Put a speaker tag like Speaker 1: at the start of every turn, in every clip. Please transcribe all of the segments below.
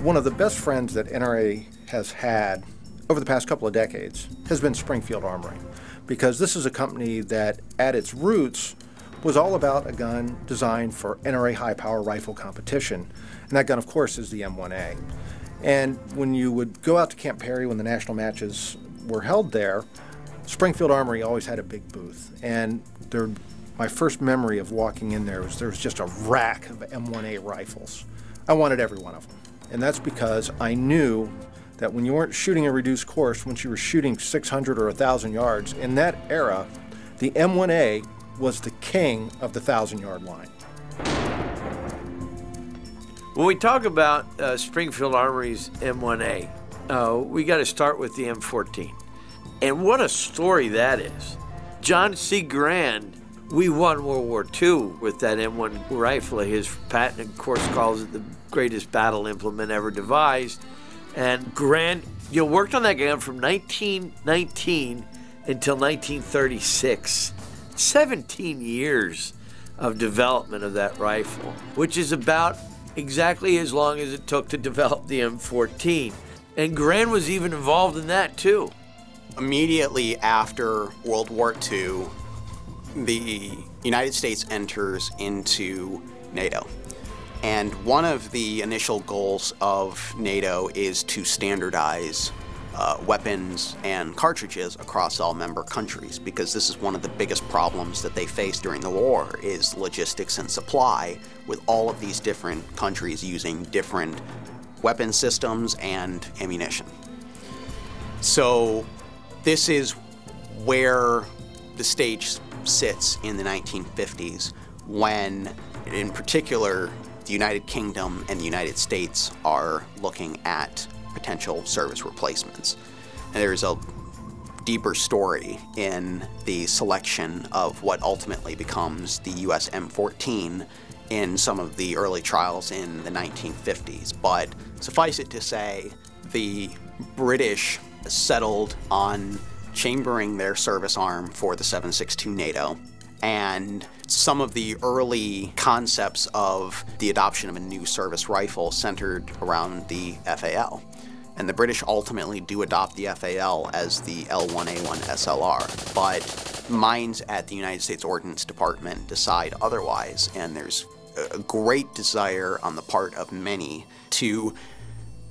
Speaker 1: One of the best friends that NRA has had over the past couple of decades has been Springfield Armory, because this is a company that at its roots was all about a gun designed for NRA high-power rifle competition. And that gun, of course, is the M1A. And when you would go out to Camp Perry when the national matches were held there, Springfield Armory always had a big booth. And my first memory of walking in there was just a rack of M1A rifles. I wanted every one of them. And that's because I knew that when you weren't shooting a reduced course, once you were shooting 600 or 1,000 yards, in that era, the M1A was the king of the 1,000-yard line.
Speaker 2: When we talk about Springfield Armory's M1A, we got to start with the M14. And what a story that is. John Garand, we won World War II with that M1 rifle. His patent, of course, calls it the greatest battle implement ever devised. And Garand, worked on that gun from 1919 until 1936. 17 years of development of that rifle, which is about exactly as long as it took to develop the M14. And Garand was even involved in that too.
Speaker 3: Immediately after World War II, the United States enters into NATO. And one of the initial goals of NATO is to standardize weapons and cartridges across all member countries, because this is one of the biggest problems that they faced during the war, is logistics and supply, with all of these different countries using different weapon systems and ammunition. So this is where the stage sits in the 1950s, when, in particular, the United Kingdom and the United States are looking at potential service replacements. And there's a deeper story in the selection of what ultimately becomes the US M14 in some of the early trials in the 1950s. But suffice it to say, the British settled on chambering their service arm for the 7.62 NATO, and some of the early concepts of the adoption of a new service rifle centered around the FAL. And the British ultimately do adopt the FAL as the L1A1 SLR, but minds at the United States Ordnance Department decide otherwise, and there's a great desire on the part of many to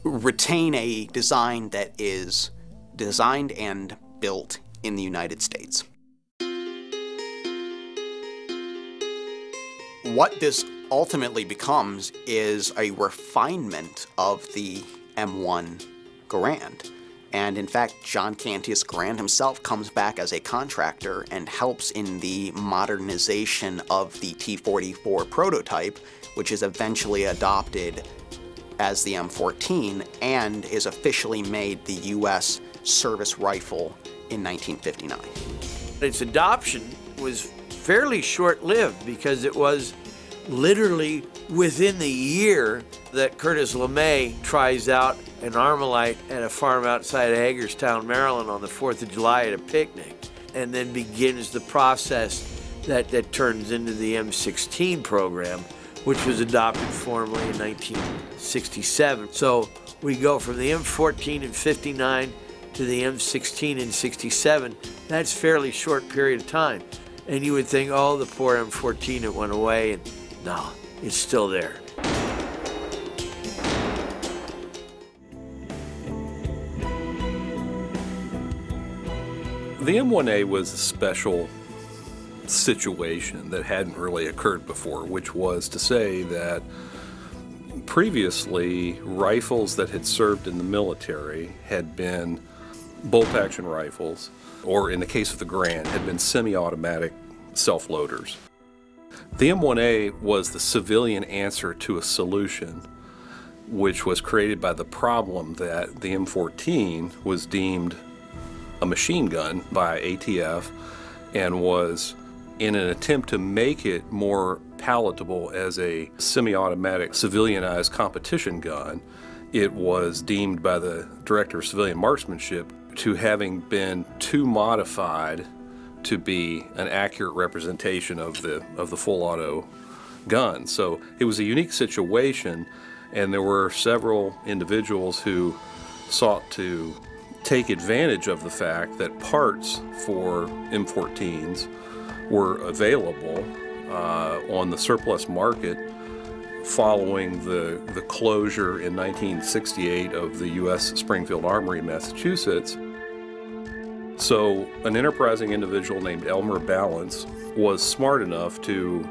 Speaker 3: retain a design that is designed and built in the United States. What this ultimately becomes is a refinement of the M1 Garand. And in fact, John Garand himself comes back as a contractor and helps in the modernization of the T-44 prototype, which is eventually adopted as the M14 and is officially made the U.S. service rifle in 1959.
Speaker 2: Its adoption was fairly short-lived, because it was literally within the year that Curtis LeMay tries out an ArmaLite at a farm outside of Hagerstown, Maryland on the 4th of July at a picnic, and then begins the process that turns into the M16 program, which was adopted formally in 1967. So we go from the M14 in 59 to the M16 in 67. That's a fairly short period of time. And you would think, oh, the poor M14, it went away, and no, it's still there.
Speaker 4: The M1A was a special situation that hadn't really occurred before, which was to say that previously rifles that had served in the military had been bolt-action rifles, or in the case of the Garand, had been semi-automatic self-loaders. The M1A was the civilian answer to a solution which was created by the problem that the M14 was deemed a machine gun by ATF, and was, in an attempt to make it more palatable as a semi-automatic civilianized competition gun, it was deemed by the Director of Civilian Marksmanship to having been too modified to be an accurate representation of the full auto gun. So it was a unique situation, and there were several individuals who sought to take advantage of the fact that parts for M14s were available on the surplus market following the closure in 1968 of the U.S. Springfield Armory in Massachusetts. So an enterprising individual named Elmer Balance was smart enough to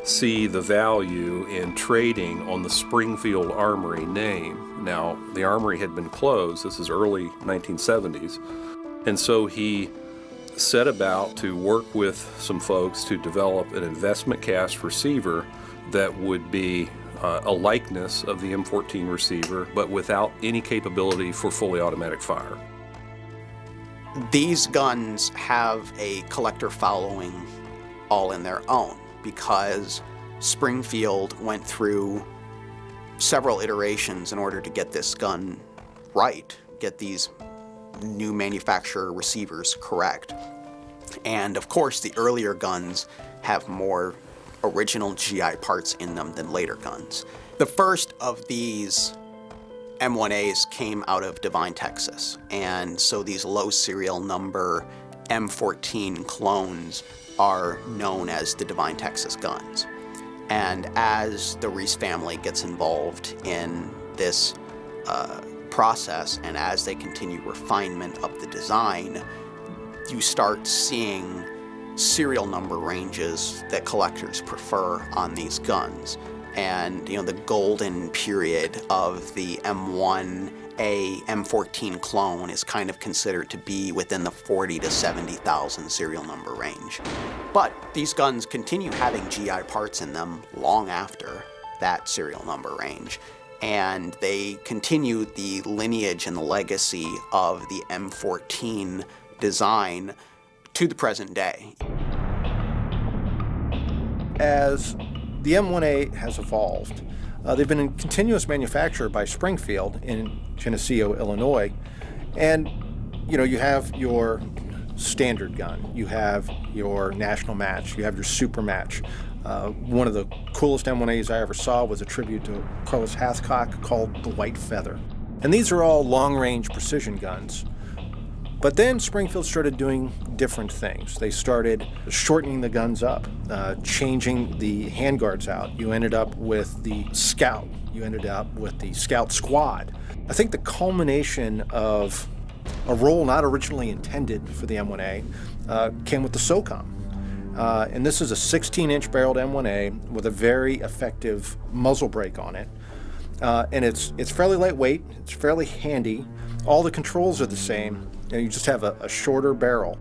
Speaker 4: see the value in trading on the Springfield Armory name. Now, the armory had been closed, this is early 1970s, and so he set about to work with some folks to develop an investment cast receiver that would be a likeness of the M14 receiver, but without any capability for fully automatic fire.
Speaker 3: These guns have a collector following all in their own, because Springfield went through several iterations in order to get this gun right, get these new manufacturer receivers correct. And of course, the earlier guns have more original GI parts in them than later guns. The first of these M1As came out of Devine, Texas, and so these low serial number M14 clones are known as the Devine, Texas guns. And as the Reese family gets involved in this process, and as they continue refinement of the design, you start seeing serial number ranges that collectors prefer on these guns. And the golden period of the M1A M14 clone is kind of considered to be within the 40 to 70,000 serial number range. But these guns continue having GI parts in them long after that serial number range, and they continue the lineage and the legacy of the M14 design to the present day.
Speaker 1: As the M1A has evolved, they've been in continuous manufacture by Springfield in Geneseo, Illinois, and you have your standard gun, you have your national match, you have your super match. One of the coolest M1As I ever saw was a tribute to Carlos Hathcock called the White Feather. And these are all long-range precision guns. But then Springfield started doing different things. They started shortening the guns up, changing the handguards out. You ended up with the Scout. You ended up with the Scout Squad. I think the culmination of a role not originally intended for the M1A came with the SOCOM. And this is a 16-inch barreled M1A with a very effective muzzle brake on it. And it's fairly lightweight, it's fairly handy. All the controls are the same, and you just have a shorter barrel.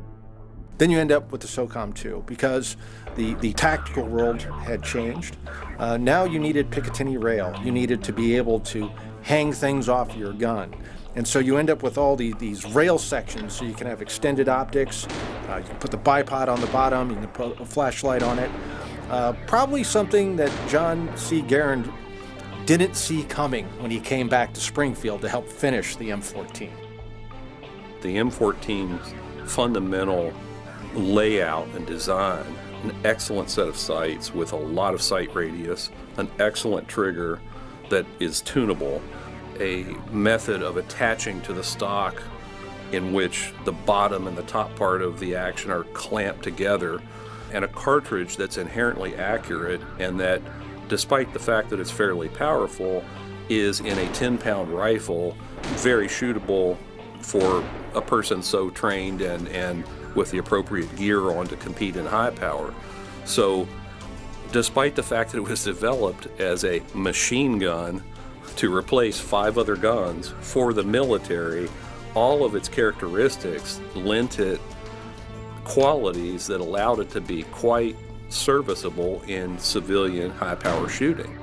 Speaker 1: Then you end up with the SOCOM 2 because the tactical world had changed. Now you needed Picatinny rail. You needed to be able to hang things off your gun. And so you end up with all these rail sections, so you can have extended optics. You can put the bipod on the bottom, you can put a flashlight on it. Probably something that John C. Garand didn't see coming when he came back to Springfield to help finish the M14.
Speaker 4: The M14's fundamental layout and design, an excellent set of sights with a lot of sight radius, an excellent trigger that is tunable, a method of attaching to the stock in which the bottom and the top part of the action are clamped together, and a cartridge that's inherently accurate and that, despite the fact that it's fairly powerful, is in a 10-pound rifle very shootable for a person so trained and with the appropriate gear on to compete in high power. So despite the fact that it was developed as a machine gun to replace 5 other guns for the military, all of its characteristics lent it qualities that allowed it to be quite serviceable in civilian high-power shooting.